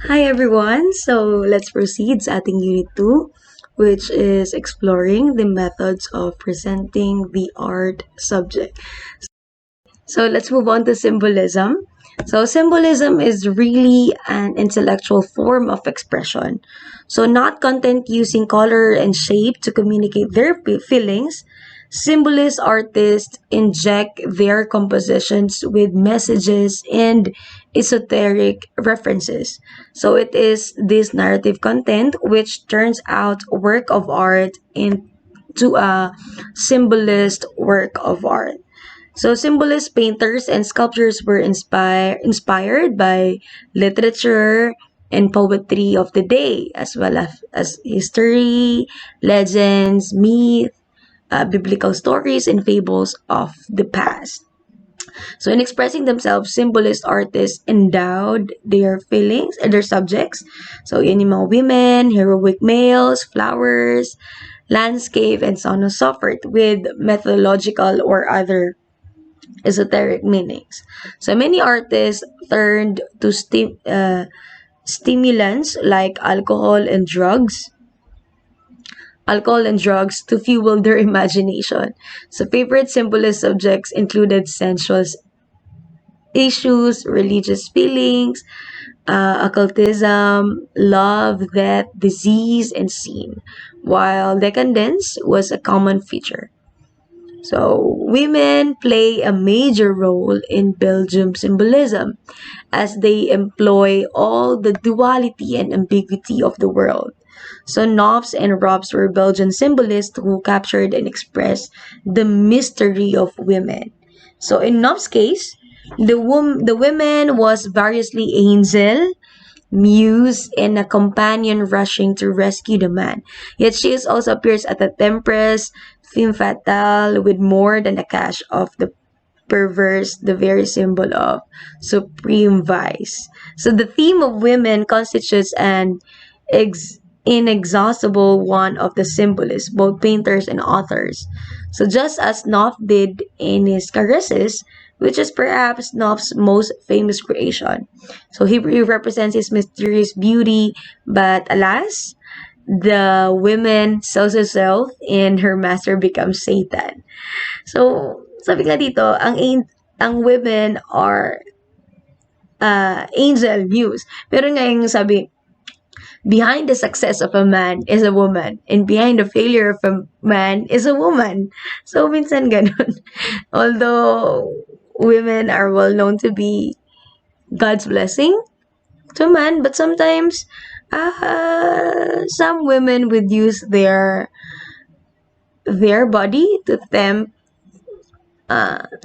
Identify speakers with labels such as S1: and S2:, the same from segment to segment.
S1: Hi everyone! So let's proceed sa ating Unit 2, which is exploring the methods of presenting the art subject. So let's move on to symbolism. So symbolism is really an intellectual form of expression. So not content using color and shape to communicate their feelings. Symbolist artists inject their compositions with messages and esoteric references. So it is this narrative content which turns out work of art into a symbolist work of art. So symbolist painters and sculptors were inspired by literature and poetry of the day, as well as history, legends, myth, biblical stories, and fables of the past. So in expressing themselves, symbolist artists endowed their feelings and their subjects. So yun yung mga women, heroic males, flowers, landscape, and so on and so forth with methodological or other esoteric meanings. So many artists turned to stimulants like alcohol and drugs to fuel their imagination. So favorite symbolist subjects included sensual issues, religious feelings, occultism, love, death, disease, and sin, while decadence was a common feature. So, women play a major role in Belgium symbolism as they employ all the duality and ambiguity of the world. So, Nofs and Robs were Belgian symbolists who captured and expressed the mystery of women. So, in Nof's case, the women was variously angel, muse, and a companion rushing to rescue the man. Yet she also appears at the Temptress, femme fatale, with more than a cache of the perverse, the very symbol of supreme vice. So the theme of women constitutes an inexhaustible one of the symbolists, both painters and authors. So just as Knopf did in his Caresses, which is perhaps Knopf's most famous creation. So he represents his mysterious beauty, but alas, the woman sells herself and her master becomes Satan. So, sabi nga dito, ang women are angel muse. Pero nga yung sabi, behind the success of a man is a woman, and behind the failure of a man is a woman. So, minsan ganun. Although women are well known to be God's blessing to man, but sometimes some women would use their body to tempt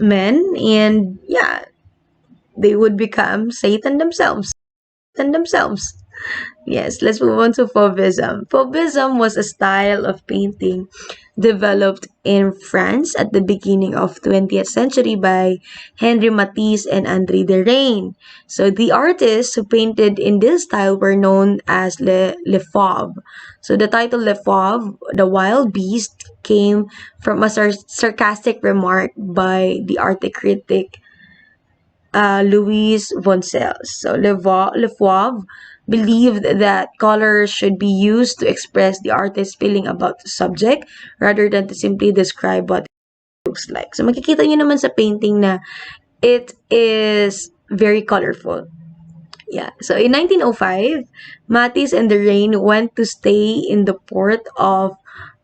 S1: men, and yeah, they would become Satan themselves. Yes, let's move on to Fauvism. Fauvism was a style of painting developed in France at the beginning of 20th century by Henri Matisse and André Derain. So the artists who painted in this style were known as Le Fauve. So the title Le Fauve, the wild beast, came from a sarcastic remark by the art critic Louise Voncels. So Le Fauve believed that color should be used to express the artist's feeling about the subject rather than to simply describe what it looks like. So makikita nyo naman sa painting na it is very colorful. Yeah. So in 1905, Matisse and Derain went to stay in the port of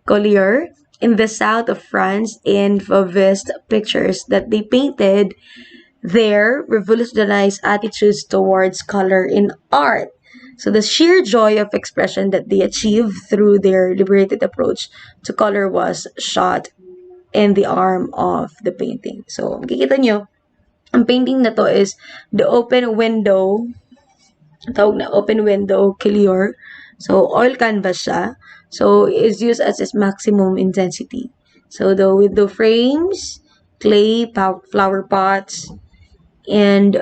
S1: Collier in the south of France and Fauvist pictures that they painted there revolutionized attitudes towards color in art. So the sheer joy of expression that they achieved through their liberated approach to color was shot in the arm of the painting. So, makikita nyo, ang painting na to is the open window, tawag na open window Collier. So, oil canvas siya. So, it's used as its maximum intensity. So, the window frames, clay, flower pots, and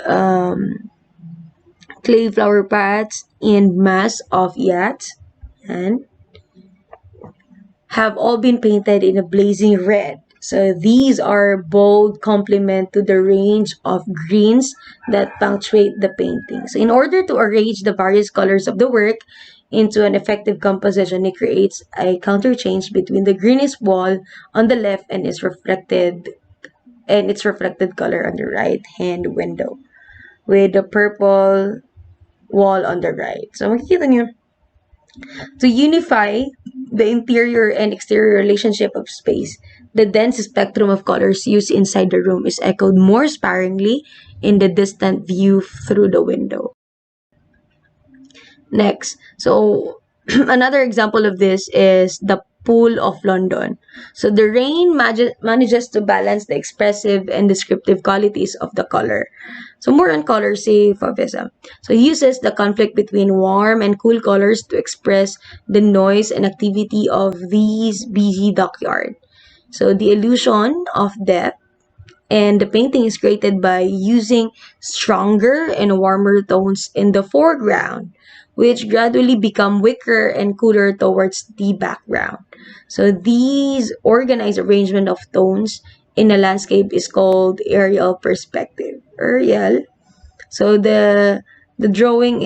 S1: clay flower pots and mass of yachts and have all been painted in a blazing red. So these are bold complement to the range of greens that punctuate the painting. So in order to arrange the various colors of the work into an effective composition, it creates a counterchange between the greenish wall on the left and its reflected color on the right hand window, with the purple wall on the right. So makikita nyo, to unify the interior and exterior relationship of space, the dense spectrum of colors used inside the room is echoed more sparingly in the distant view through the window. Next, so another example of this is the Pool of London. So the rain manages to balance the expressive and descriptive qualities of the color. So more on color, say Fauvism. So he uses the conflict between warm and cool colors to express the noise and activity of these busy dockyard. So the illusion of depth, and the painting is created by using stronger and warmer tones in the foreground, which gradually become weaker and cooler towards the background. So these organized arrangement of tones in a landscape is called aerial perspective. Aerial. So the drawing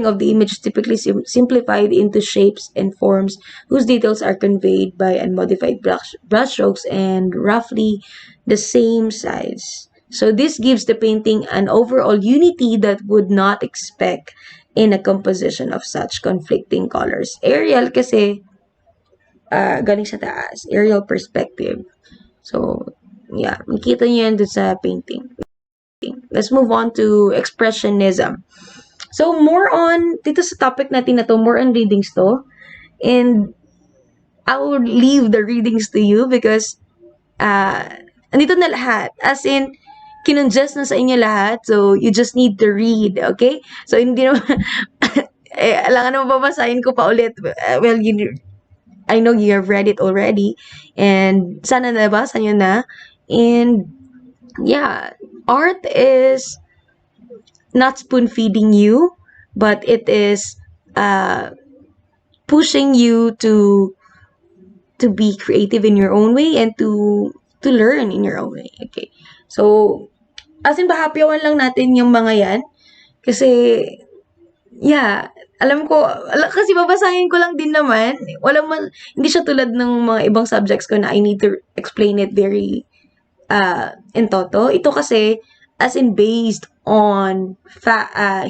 S1: of the image is typically simplified into shapes and forms whose details are conveyed by unmodified brushstrokes and roughly the same size. So this gives the painting an overall unity that would not expect in a composition of such conflicting colors. Aerial kasi galing sa taas, aerial perspective. So, yeah, makita niyo yan dun sa painting. Let's move on to expressionism. So, more on, dito sa topic natin na to, more on readings to. And I will leave the readings to you because andito na lahat. As in, kinonjust na sa inyo lahat. So, you just need to read, okay? So, hindi naman, alangan naman babasahin ko pa ulit. Well, I know you have read it already. And sana nabasa nyo na. And, yeah, art is not spoon-feeding you, but it is pushing you to be creative in your own way and to learn in your own way. Okay. So, as in, bahapyawan lang natin yung mga yan. Kasi, yeah, alam ko, kasi babasahin ko lang din naman. Hindi siya tulad ng mga ibang subjects ko na I need to explain it very in toto. Ito kasi, as in based on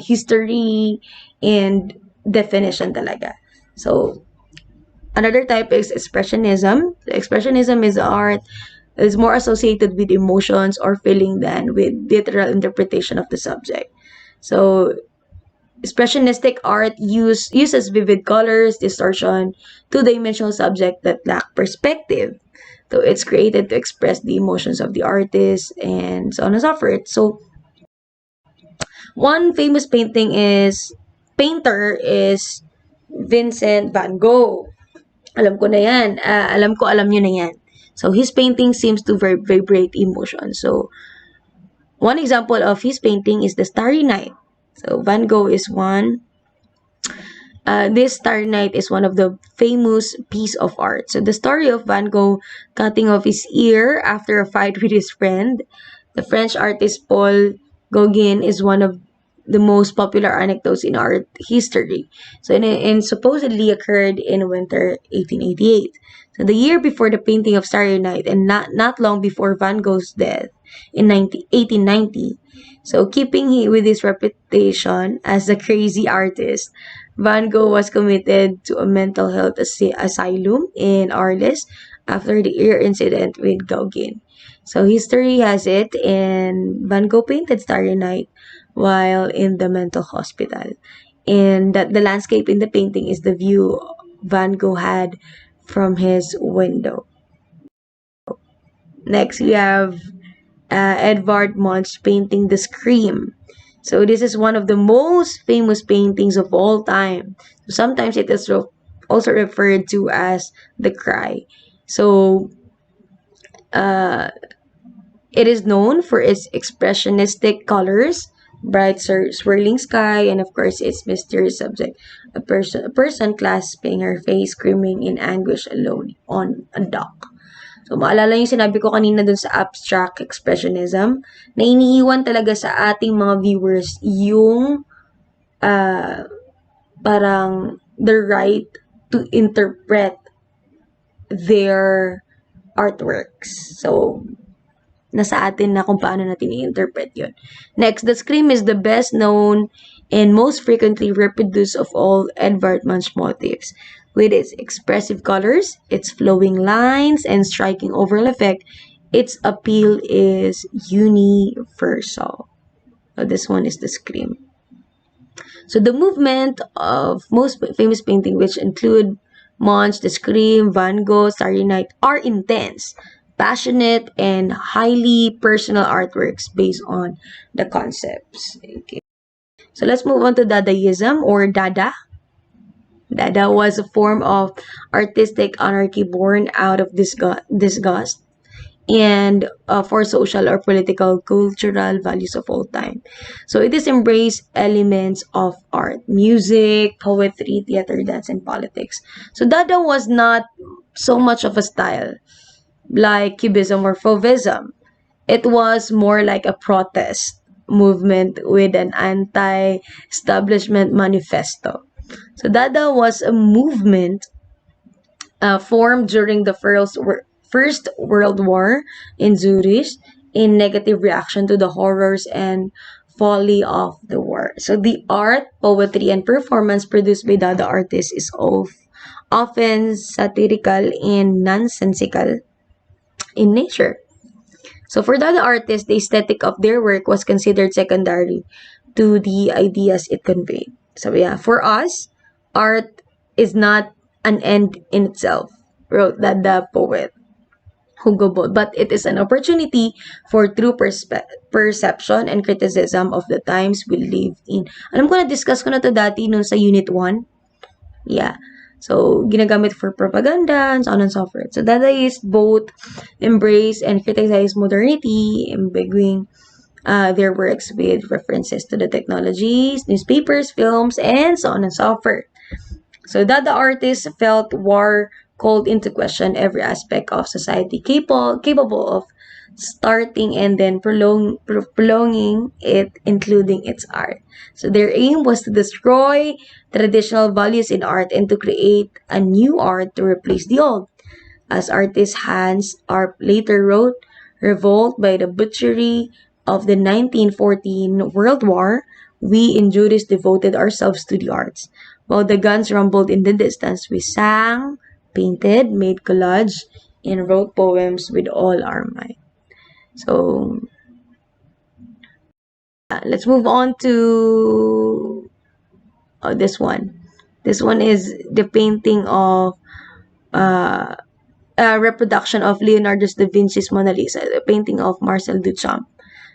S1: history and definition talaga. So, another type is expressionism. Expressionism is art is more associated with emotions or feeling than with literal interpretation of the subject. So, expressionistic art uses vivid colors, distortion, two-dimensional subject that lack perspective. So, it's created to express the emotions of the artist and so on and so forth. So, one famous painter is Vincent van Gogh. Alam ko na yan. Alam nyo na yan. So, his painting seems to vibrate emotion. So, one example of his painting is the Starry Night. So, Van Gogh is one. This Starry Night is one of the famous piece of art. So, the story of Van Gogh cutting off his ear after a fight with his friend. The French artist Paul Gauguin is one of the most popular anecdotes in art history. So, and supposedly occurred in winter 1888. So, the year before the painting of Starry Night and not long before Van Gogh's death in 1890. So, keeping with his reputation as a crazy artist, Van Gogh was committed to a mental health asylum in Arles after the ear incident with Gauguin. So, history has it, and Van Gogh painted Starry Night while in the mental hospital. And that the landscape in the painting is the view Van Gogh had from his window. Next, we have Edvard Munch's painting The Scream. So this is one of the most famous paintings of all time. Sometimes it is also referred to as The Cry. So it is known for its expressionistic colors, bright swirling sky, and of course its mysterious subject, a person clasping her face, screaming in anguish alone on a dock. So, maalala yung sinabi ko kanina dun sa abstract expressionism, na iniiwan talaga sa ating mga viewers yung parang the right to interpret their artworks. So, nasa atin na kung paano natin i-interpret yun. Next, the scream is the best known and most frequently reproduced of all Edvard Munch motifs. With its expressive colors, its flowing lines, and striking overall effect, its appeal is universal. So this one is the scream. So the movement of most famous painting, which include Munch, the Scream, Van Gogh, Starry Night, are intense, passionate, and highly personal artworks based on the concepts. Okay. So let's move on to Dadaism or Dada. Dada was a form of artistic anarchy born out of disgust and for social or political cultural values of all time. So it is embraced elements of art, music, poetry, theater, dance, and politics. So Dada was not so much of a style like Cubism or Fauvism. It was more like a protest movement with an anti-establishment manifesto. So Dada was a movement formed during the First World War in Zurich in negative reaction to the horrors and folly of the war. So the art, poetry, and performance produced by Dada artists is often satirical and nonsensical in nature. So for Dada artists, the aesthetic of their work was considered secondary to the ideas it conveyed. So yeah, for us, art is not an end in itself, wrote Dada poet Hugo Boll, but it is an opportunity for true perception and criticism of the times we live in. Alam ko na-discuss ko na to dati nun sa Unit 1. Yeah. So, ginagamit for propaganda and so on and so forth. So, Dadaists both embrace and criticize modernity, imbuing their works with references to the technologies, newspapers, films, and so on and so forth. So, Dada artists felt war called into question every aspect of society capable of starting and then prolonging it, including its art. So their aim was to destroy traditional values in art and to create a new art to replace the old. As artist Hans Arp later wrote, revolt by the butchery of the 1914 World War, we in Juris devoted ourselves to the arts. While the guns rumbled in the distance, we sang, painted, made collage, and wrote poems with all our might. So, let's move on to this one. This one is the painting of a reproduction of Leonardo da Vinci's Mona Lisa, the painting of Marcel Duchamp.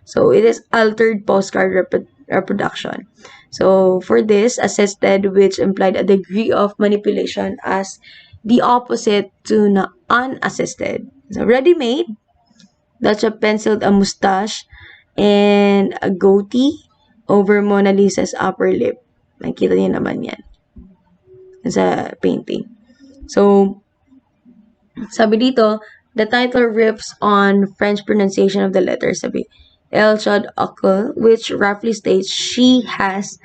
S1: So, it is altered postcard reproduction. So, for this, assisted, which implied a degree of manipulation as the opposite to unassisted. So, ready-made, Duchamp penciled a mustache and a goatee over Mona Lisa's upper lip. Nakita niyo naman yan sa painting. So, sabi dito, the title riffs on French pronunciation of the letter, sabi, L.H.O.O.Q, which roughly states she has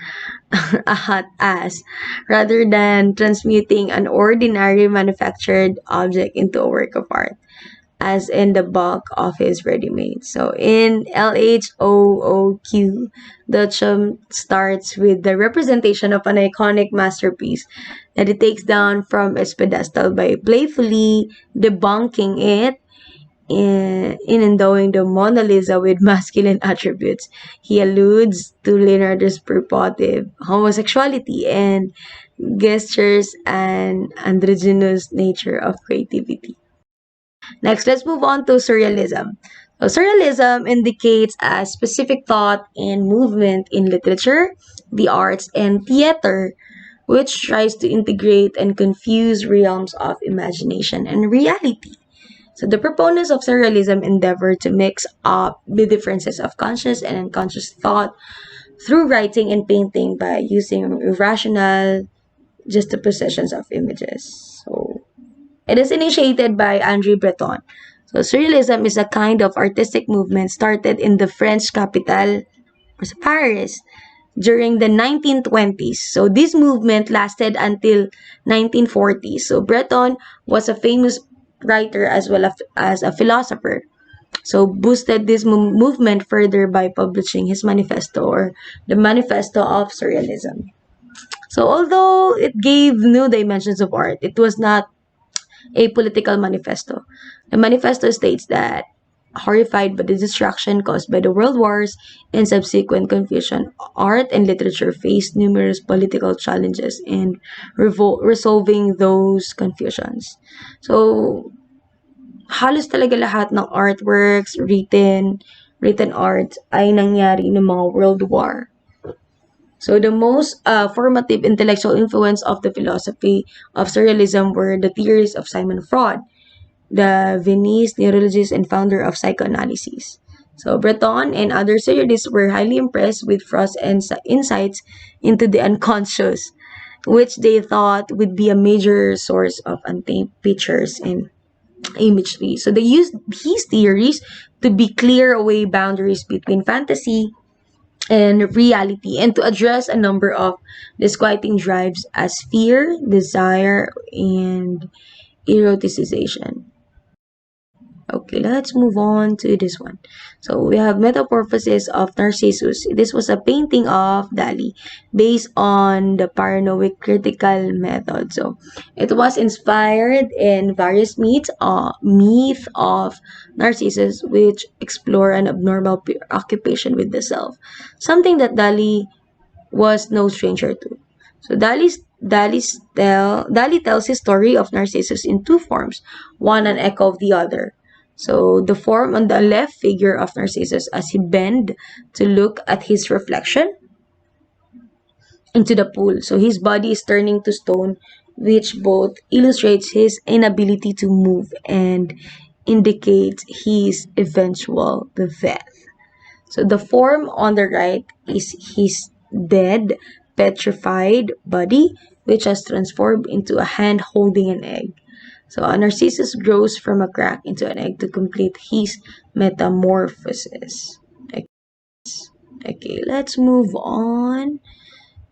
S1: a hot ass, rather than transmuting an ordinary manufactured object into a work of art, as in the bulk of his ready-made. So in L.H.O.O.Q, Duchamp starts with the representation of an iconic masterpiece that he takes down from its pedestal by playfully debunking it in endowing the Mona Lisa with masculine attributes. He alludes to Leonardo's purported homosexuality and gestures an androgynous nature of creativity. Next, let's move on to Surrealism. So, Surrealism indicates a specific thought and movement in literature, the arts, and theater, which tries to integrate and confuse realms of imagination and reality. So the proponents of Surrealism endeavor to mix up the differences of conscious and unconscious thought through writing and painting by using irrational juxtapositions of images. So it is initiated by André Breton. So Surrealism is a kind of artistic movement started in the French capital, Paris, during the 1920s. So this movement lasted until 1940s. So Breton was a famous writer as well as a philosopher. So boosted this movement further by publishing his manifesto, or the Manifesto of Surrealism. So although it gave new dimensions of art, it was not a political manifesto. The manifesto states that, horrified by the destruction caused by the world wars and subsequent confusion, art and literature faced numerous political challenges in resolving those confusions. So, halos talaga lahat ng artworks, written art ay nangyari ng mga world war. So the most formative intellectual influence of the philosophy of Surrealism were the theories of Simon Freud, the Viennese neurologist and founder of psychoanalysis. So Breton and other surrealists were highly impressed with Freud's insights into the unconscious, which they thought would be a major source of untamed pictures and imagery. So they used his theories to be clear away boundaries between fantasy and reality, and to address a number of disquieting drives as fear, desire, and eroticization. Okay, let's move on to this one. So we have Metamorphosis of Narcissus. This was a painting of Dali based on the paranoid critical method. So it was inspired in various myths of Narcissus, which explore an abnormal preoccupation with the self, something that Dali was no stranger to. So Dali tells his story of Narcissus in two forms, one an echo of the other. So the form on the left figure of Narcissus as he bend to look at his reflection into the pool. So his body is turning to stone, which both illustrates his inability to move and indicates his eventual death. So the form on the right is his dead, petrified body, which has transformed into a hand holding an egg. So a Narcissus grows from a crack into an egg to complete his metamorphosis. Okay, let's move on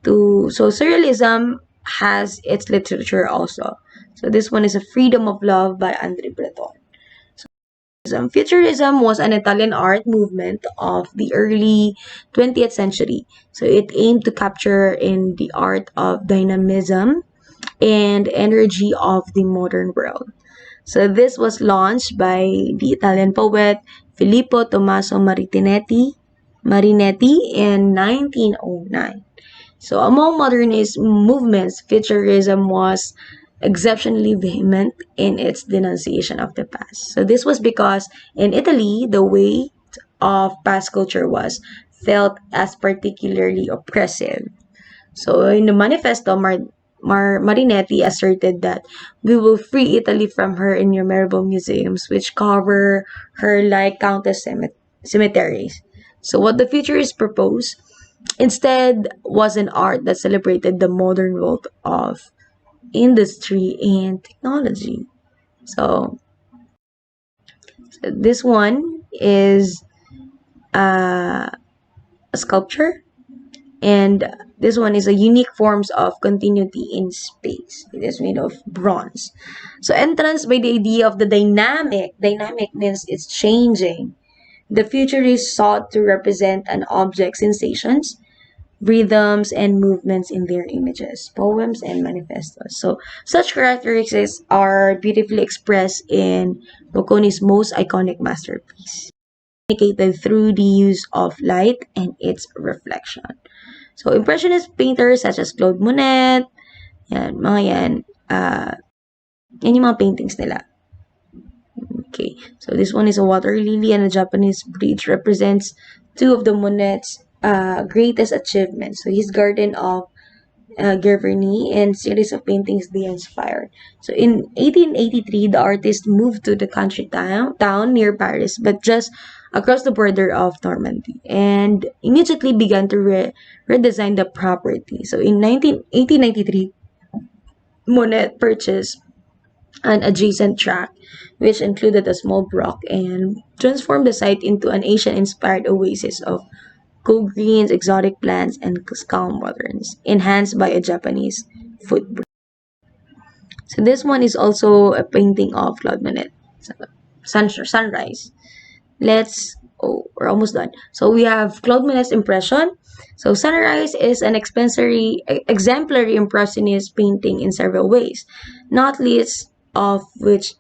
S1: to, so Surrealism has its literature also. So this one is A Freedom of Love by André Breton. Futurism was an Italian art movement of the early 20th century. So it aimed to capture in the art of dynamism and energy of the modern world. So this was launched by the Italian poet Filippo Tommaso Marinetti in 1909. So among modernist movements, Futurism was exceptionally vehement in its denunciation of the past. So this was because in Italy, the weight of past culture was felt as particularly oppressive. So in the manifesto, Marinetti asserted that we will free Italy from her innumerable museums, which cover her like countless cemeteries. So what the futurists proposed instead was an art that celebrated the modern world of industry and technology. So this one is a sculpture, and this one is a unique forms of continuity in space. It is made of bronze. So entrance by the idea of the dynamic. Dynamic means it's changing. The futurists sought to represent an object's sensations, rhythms, and movements in their images, poems, and manifestos. So such characteristics are beautifully expressed in Bocconi's most iconic masterpiece, communicated through the use of light and its reflection. So Impressionist painters such as Claude Monet, yan, mga yan, yan yung mga paintings nila. Okay, so this one is a water lily and a Japanese bridge represents two of the Monet's greatest achievements. So his Garden of Giverny and series of paintings they inspired. So in 1883, the artist moved to the country town near Paris, but just across the border of Normandy, and immediately began to redesign the property. So in 1893, Monet purchased an adjacent tract, which included a small brook, and transformed the site into an Asian-inspired oasis of cool greens, exotic plants, and calm waters, enhanced by a Japanese footprint. So this one is also a painting of Claude Monet, Sunrise. We're almost done. So we have Claude Monet's Impression. So Sunrise is an exemplary impressionist painting in several ways, not least of which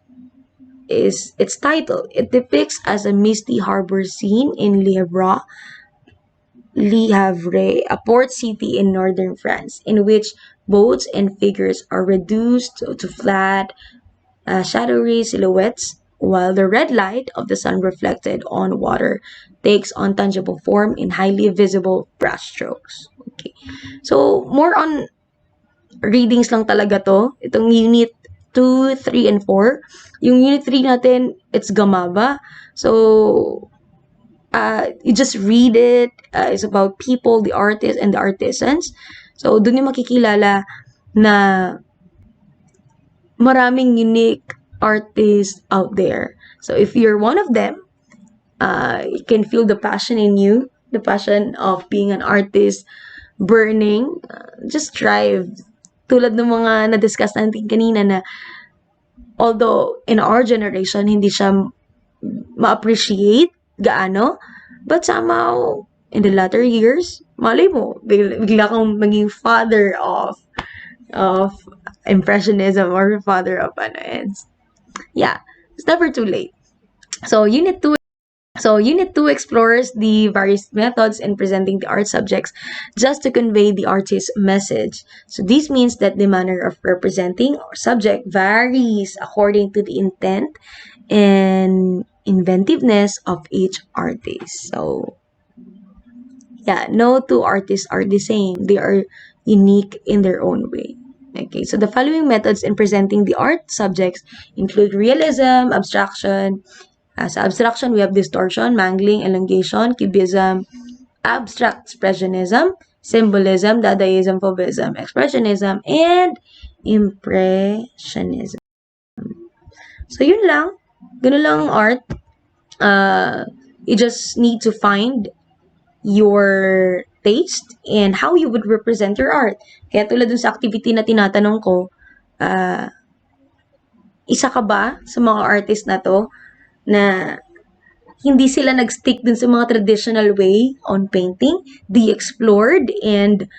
S1: is its title. It depicts as a misty harbor scene in Le Havre, a port city in northern France, in which boats and figures are reduced to flat, shadowy silhouettes, while the red light of the sun reflected on water takes on tangible form in highly visible brushstrokes. Okay. So, more on readings lang talaga to. Itong Unit 2, 3, and 4. Yung Unit 3 natin, it's Gamaba. So, you just read it. It's about people, the artists, and the artisans. So, dun yung makikilala na maraming unique artists out there. So, if you're one of them, you can feel the passion in you, the passion of being an artist burning. Just strive. Tulad ng mga na-discuss natin kanina na although in our generation, hindi siya ma-appreciate gaano, but somehow, in the latter years, malay mo, bigla kang maging father of Impressionism or father of yeah, it's never too late. So Unit 2 explores the various methods in presenting the art subjects just to convey the artist's message. So this means that the manner of representing our subject varies according to the intent and inventiveness of each artist. So yeah, no two artists are the same. They are unique in their own way. Okay, so the following methods in presenting the art subjects include realism, abstraction. As abstraction, we have distortion, mangling, elongation, cubism, abstract expressionism, symbolism, dadaism, fauvism, expressionism, and impressionism. So yun lang. Ganun lang ang art. You just need to find your taste and how you would represent your art. Kaya tulad dun sa activity na tinatanong ko, isa ka ba sa mga artist na to na hindi sila nag-stick dun sa mga traditional way on painting? They explored and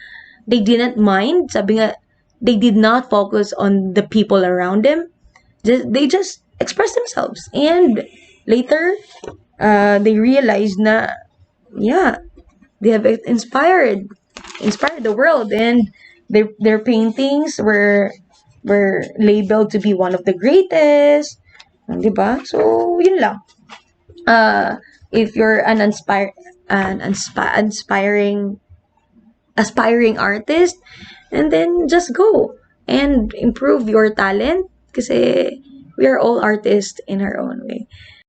S1: they didn't mind. Sabi nga, they did not focus on the people around them. They just expressed themselves. And later, they realized na, yeah, they have inspired the world, and their paintings were labeled to be one of the greatest, diba? So yun lang. If you're an aspiring artist, and then just go and improve your talent, kasi we are all artists in our own way.